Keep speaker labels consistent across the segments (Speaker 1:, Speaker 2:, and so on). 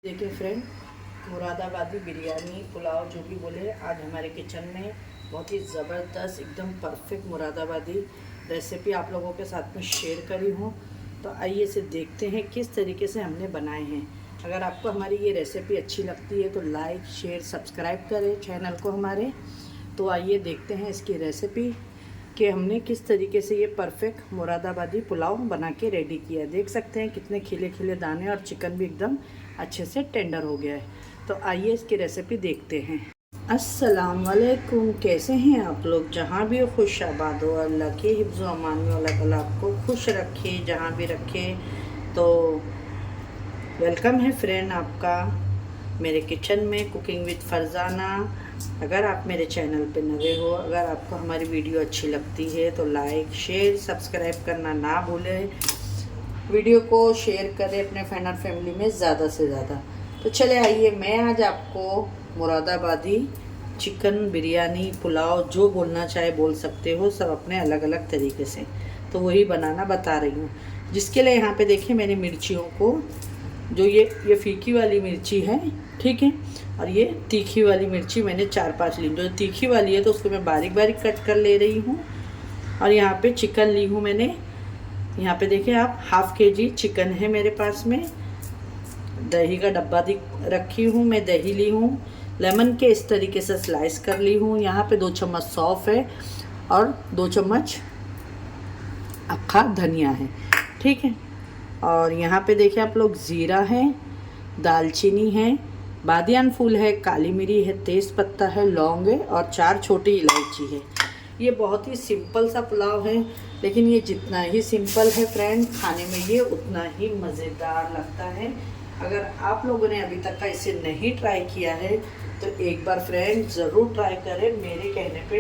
Speaker 1: देखिए फ्रेंड, मुरादाबादी बिरयानी पुलाव जो भी बोले, आज हमारे किचन में बहुत ही ज़बरदस्त एकदम परफेक्ट मुरादाबादी रेसिपी आप लोगों के साथ में शेयर करी हूँ। तो आइए इसे देखते हैं किस तरीके से हमने बनाए हैं। अगर आपको हमारी ये रेसिपी अच्छी लगती है तो लाइक शेयर सब्सक्राइब करें चैनल को हमारे। तो आइए देखते हैं इसकी रेसिपी कि हमने किस तरीके से ये परफेक्ट मुरादाबादी पुलाव बना के रेडी किया है। देख सकते हैं कितने खिले खिले दाने और चिकन भी एकदम अच्छे से टेंडर हो गया है। तो आइए इसकी रेसिपी देखते हैं। अस्सलाम वालेकुम, कैसे हैं आप लोग? जहाँ भी हो खुश आबाद हो, अल्लाह के हिफ्ज़ अमान में अल्लाह ताला आपको खुश रखे जहाँ भी रखे। तो वेलकम है फ्रेंड आपका मेरे किचन में कुकिंग विद फरजाना। अगर आप मेरे चैनल पे नए हो, अगर आपको हमारी वीडियो अच्छी लगती है तो लाइक शेयर सब्सक्राइब करना ना भूलें। वीडियो को शेयर करें अपने फ्रेंड और फैमिली में ज़्यादा से ज़्यादा। तो चले आइए, मैं आज आपको मुरादाबादी चिकन बिरयानी पुलाव जो बोलना चाहे बोल सकते हो, सब अपने अलग अलग तरीके से, तो वही बनाना बता रही हूँ। जिसके लिए यहाँ पे देखिए मैंने मिर्चियों को, जो ये फीकी वाली मिर्ची है, ठीक है, और ये तीखी वाली मिर्ची मैंने 4-5 ली। जो तीखी वाली है तो उसको मैं बारीक बारीक कट कर ले रही हूँ। और यहाँ पे चिकन ली हूँ मैंने, यहाँ पे देखिए आप, हाफ केजी चिकन है मेरे पास में। दही का डब्बा रखी हूँ मैं, दही ली हूँ। लेमन के इस तरीके से स्लाइस कर ली हूँ। यहाँ पे 2 चम्मच सौंफ है और 2 चम्मच अक्खा धनिया है, ठीक है। और यहाँ पे देखिए आप लोग, ज़ीरा है, दालचीनी है, बादियान फूल है, काली मिरी है, तेज़ पत्ता है, लौंग है और 4 छोटी इलायची है। ये बहुत ही सिंपल सा पुलाव है, लेकिन ये जितना ही सिंपल है फ्रेंड, खाने में ये उतना ही मज़ेदार लगता है। अगर आप लोगों ने अभी तक का इसे नहीं ट्राई किया है तो एक बार फ्रेंड ज़रूर ट्राई करें मेरे कहने पे।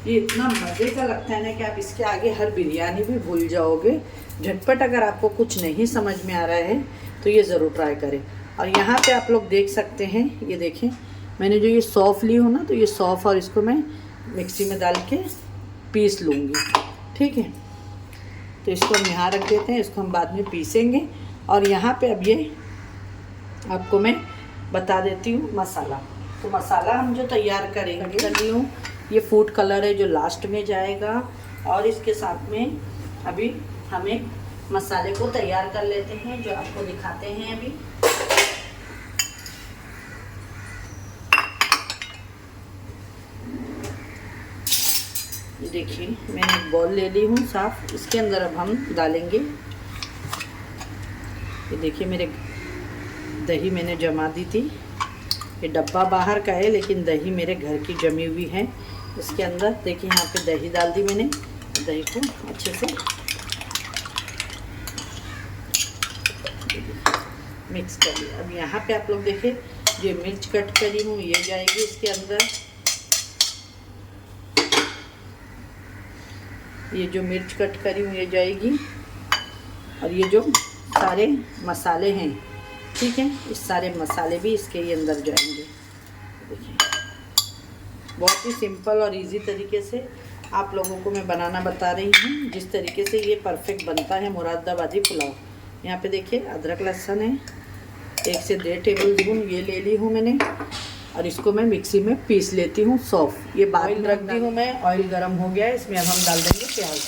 Speaker 1: ये इतना मज़े का लगता है ना कि आप इसके आगे हर बिरयानी भी भूल जाओगे झटपट। अगर आपको कुछ नहीं समझ में आ रहा है तो ये ज़रूर ट्राई करें। और यहाँ पे आप लोग देख सकते हैं, ये देखें मैंने जो ये सौंफ ली हूँ ना, तो ये सौंफ और इसको मैं मिक्सी में डाल के पीस लूँगी, ठीक है। तो इसको हम यहाँ रख देते हैं, इसको हम बाद में पीसेंगे। और यहाँ पे अब ये आपको मैं बता देती हूँ मसाला। तो मसाला हम जो तैयार करेंगे, कर ली हूँ, ये फूड कलर है जो लास्ट में जाएगा। और इसके साथ में अभी हम एक मसाले को तैयार कर लेते हैं जो आपको दिखाते हैं अभी। ये देखिए मैंने एक बॉल ले ली हूँ साफ, इसके अंदर अब हम डालेंगे। ये देखिए मेरे दही मैंने जमा दी थी। ये डब्बा बाहर का है लेकिन दही मेरे घर की जमी हुई है। इसके अंदर देखिए यहाँ पे दही डाल दी मैंने। दही को अच्छे से मिक्स कर लिया। अब यहाँ पे आप लोग देखिए, जो मिर्च कट करी हूँ ये जाएगी इसके अंदर। ये जो मिर्च कट करी हूँ ये जाएगी। और ये जो सारे मसाले हैं, ठीक है, इस सारे मसाले भी इसके ही अंदर जाएंगे। देखिए बहुत ही सिंपल और इजी तरीके से आप लोगों को मैं बनाना बता रही हूँ, जिस तरीके से ये परफेक्ट बनता है मुरादाबादी पुलाव। यहाँ पे देखिए अदरक लहसुन है, 1 से 1.5 टेबल स्पून ये ले ली हूँ मैंने। और इसको मैं मिक्सी में पीस लेती हूँ। सौंफ ये बाद में रख दी हूँ मैं। ऑयल गर्म हो गया है, इसमें अब हम डाल देंगे प्याज।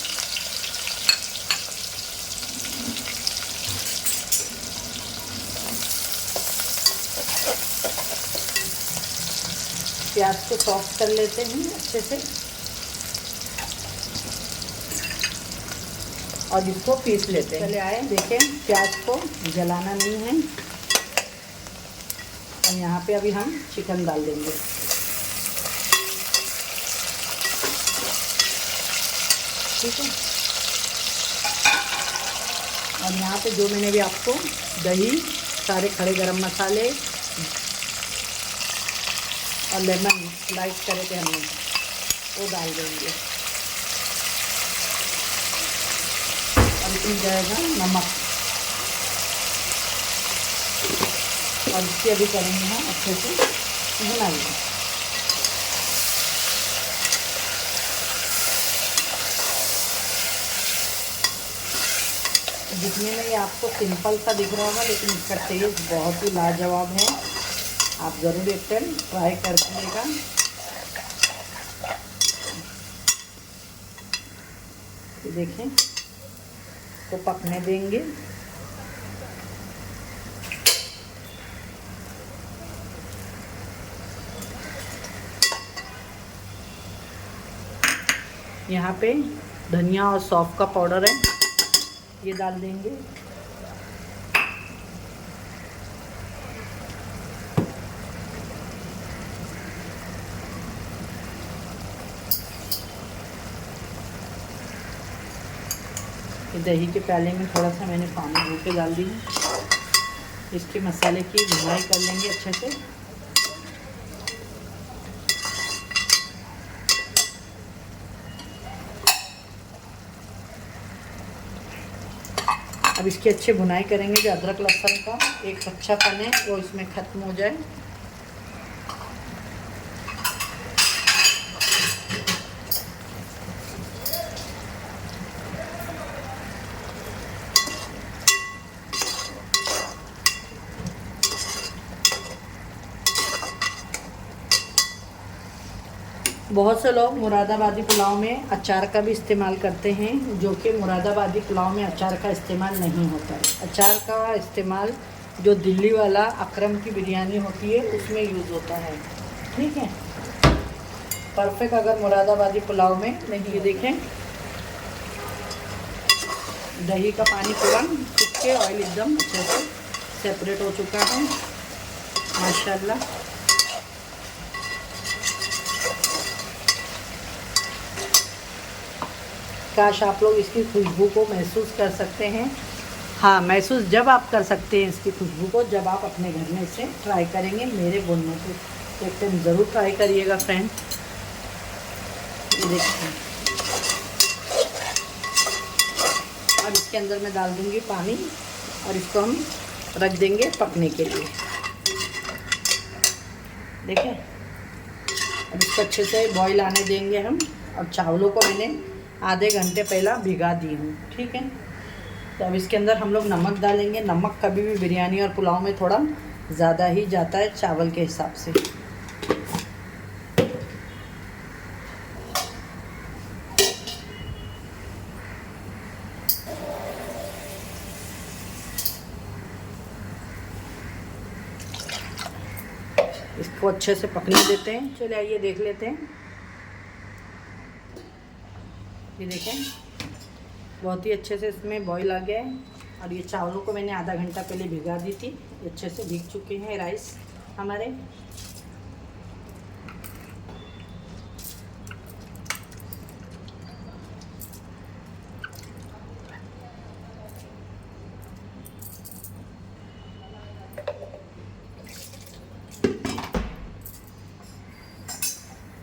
Speaker 1: प्याज को सॉफ्ट कर लेते हैं अच्छे से और इसको पीस लेते हैं। चले आए, देखें प्याज को जलाना नहीं है। और यहाँ पे अभी हम चिकन डाल देंगे। ठीक है। और यहाँ पे जो मैंने भी आपको दही, सारे खड़े गरम मसाले और लेमन स्लाइस करे थे हमने, वो डाल देंगे। और इसमें जाएगा नमक। और इसकी अभी करेंगे हम अच्छे से भुनाई। दिखने में ये आपको सिंपल सा दिख रहा होगा, लेकिन इसका टेस्ट बहुत ही लाजवाब है। आप ज़रूर एक टाइम ट्राई करिएगा। देखें, तो पकने देंगे। यहाँ पे धनिया और सौंफ का पाउडर है, ये डाल देंगे। दही के प्याले में थोड़ा सा मैंने पानी भून के डाल दी है। इसके मसाले की भुनाई कर लेंगे अच्छे से। अब इसकी अच्छी भुनाई करेंगे, जो अदरक लहसुन का एक कच्चापन है वो इसमें ख़त्म हो जाए। बहुत से लोग मुरादाबादी पुलाव में अचार का भी इस्तेमाल करते हैं, जो कि मुरादाबादी पुलाव में अचार का इस्तेमाल नहीं होता है। अचार का इस्तेमाल जो दिल्ली वाला अकरम की बिरयानी होती है उसमें यूज़ होता है। ठीक है, परफेक्ट अगर मुरादाबादी पुलाव में नहीं। ये देखें, दही का पानी तुरंत सूख के ऑयल एकदम अच्छे से सेपरेट हो चुका है माशाल्लाह। काश आप लोग इसकी खुशबू को महसूस कर सकते हैं। हाँ, महसूस जब आप कर सकते हैं इसकी खुशबू को, जब आप अपने घर में इसे ट्राई करेंगे। मेरे बोलने से एक टाइम ज़रूर ट्राई करिएगा फ्रेंड। ये देखिए, अब इसके अंदर मैं डाल दूँगी पानी और इसको हम रख देंगे पकने के लिए। देखें, अब इसको अच्छे से बॉईल आने देंगे हम। और चावलों को मैंने आधे घंटे पहला भिगा दी हूँ। ठीक है, तो अब इसके अंदर हम लोग नमक डालेंगे। नमक कभी भी बिरयानी और पुलाव में थोड़ा ज़्यादा ही जाता है चावल के हिसाब से। इसको अच्छे से पकने देते हैं। चलिए आइए देख लेते हैं। ये देखें, बहुत ही अच्छे से इसमें बॉईल आ गया है। और ये चावलों को मैंने आधा घंटा पहले भिगा दी थी, ये अच्छे से भीग चुके हैं राइस हमारे।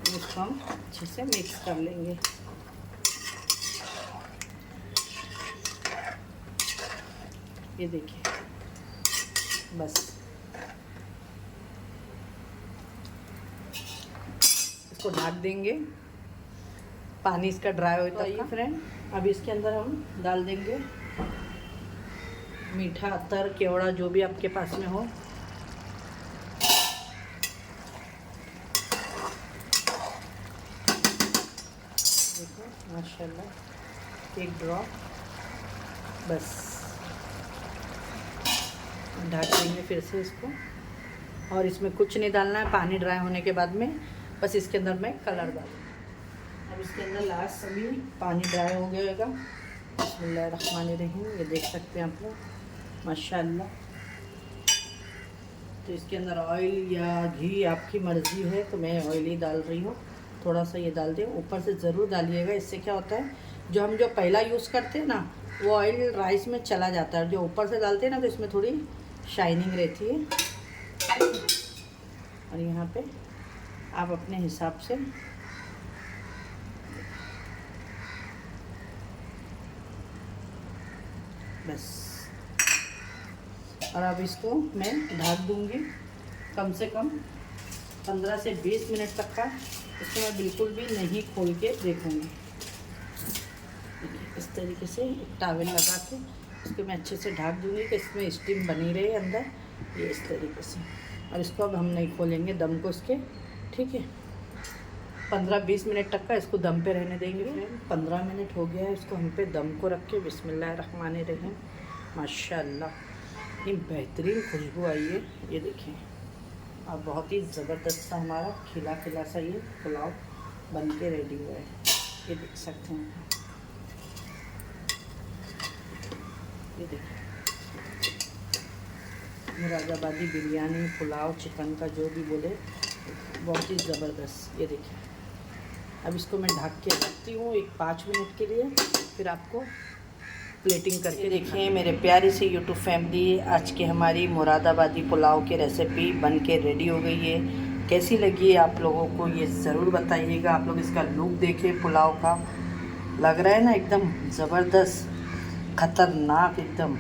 Speaker 1: इसको हम अच्छे से मिक्स कर लेंगे। ये देखिए, बस इसको ढक देंगे, पानी इसका ड्राई हो तक का। फ्रेंड, अब इसके अंदर हम डाल देंगे मीठा अतर, केवड़ा, जो भी आपके पास में हो। देखो माशाल्लाह, एक ड्रॉप, बस ढक देंगे फिर से इसको। और इसमें कुछ नहीं डालना है, पानी ड्राई होने के बाद में बस इसके अंदर मैं कलर डालूँगी। अब इसके अंदर लास्ट सभी पानी ड्राई हो गएगा। बिस्मिल्लाहिर्रहमानिर्रहीम, ये देख सकते हैं आप लोग माशाल्लाह। तो इसके अंदर ऑयल या घी आपकी मर्ज़ी है, तो मैं ऑयल ही डाल रही हूँ। थोड़ा सा ये डाल दें, ऊपर से ज़रूर डालिएगा। इससे क्या होता है, जो हम पहला यूज़ करते हैं ना, वो ऑयल राइस में चला जाता है। जो ऊपर से डालते हैं ना, तो इसमें थोड़ी शाइनिंग रहती है। और यहाँ पे आप अपने हिसाब से बस। और अब इसको मैं ढक दूँगी कम से कम 15 से 20 मिनट तक का। इसको मैं बिल्कुल भी नहीं खोल के देखूँगी। इस तरीके से एक टॉवेल लगा के इसको मैं अच्छे से ढक दूँगी कि इसमें स्टीम बनी रहे अंदर, ये इस तरीके से। और इसको अब हम नहीं खोलेंगे दम को इसके, ठीक है। 15-20 मिनट तक का इसको दम पे रहने देंगे। 15 मिनट हो गया है, इसको हम पे दम को रख के बिस्मिल्लाहिर्रहमानिर्रहीम। माशाल्लाह इतनी बेहतरीन खुशबू आई है, ये देखें। अब बहुत ही ज़बरदस्त सा हमारा खिला खिला सा ये पुलाव बन के रेडी हुआ है, ये देख सकते हैं। ये देखिए मुरादाबादी बिरयानी, पुलाव, चिकन का जो भी बोले, बहुत ही ज़बरदस्त। ये देखिए अब इसको मैं ढक के रखती हूँ एक 5 मिनट के लिए, फिर आपको प्लेटिंग करके देखिए। मेरे प्यारे से यूट्यूब फैमिली, आज की हमारी मुरादाबादी पुलाव की रेसिपी बन के रेडी हो गई है। कैसी लगी है आप लोगों को ये ज़रूर बताइएगा। आप लोग इसका लुक देखिए पुलाव का, लग रहा है ना एकदम ज़बरदस्त, ख़तरनाक एकदम।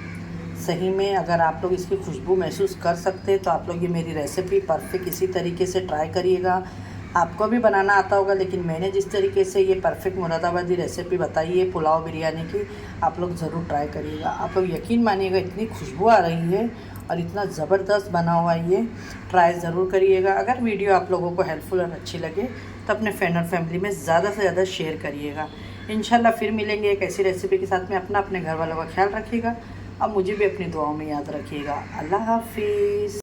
Speaker 1: सही में अगर आप लोग इसकी खुशबू महसूस कर सकते हैं तो आप लोग ये मेरी रेसिपी परफेक्ट इसी तरीके से ट्राई करिएगा। आपको भी बनाना आता होगा, लेकिन मैंने जिस तरीके से ये परफेक्ट मुरादाबादी रेसिपी बताई है पुलाव बिरयानी की, आप लोग ज़रूर ट्राई करिएगा। आप लोग यकीन मानिएगा इतनी खुशबू आ रही है और इतना ज़बरदस्त बना हुआ है, ये ट्राई ज़रूर करिएगा। अगर वीडियो आप लोगों को हेल्पफुल और अच्छी लगे तो अपने फ्रेंड और फैमिली में ज़्यादा से ज़्यादा शेयर करिएगा। इंशाल्लाह फिर मिलेंगे एक ऐसी रेसिपी के साथ में। अपने घर वालों का ख्याल रखिएगा और मुझे भी अपनी दुआओं में याद रखिएगा। अल्लाह हाफिज़।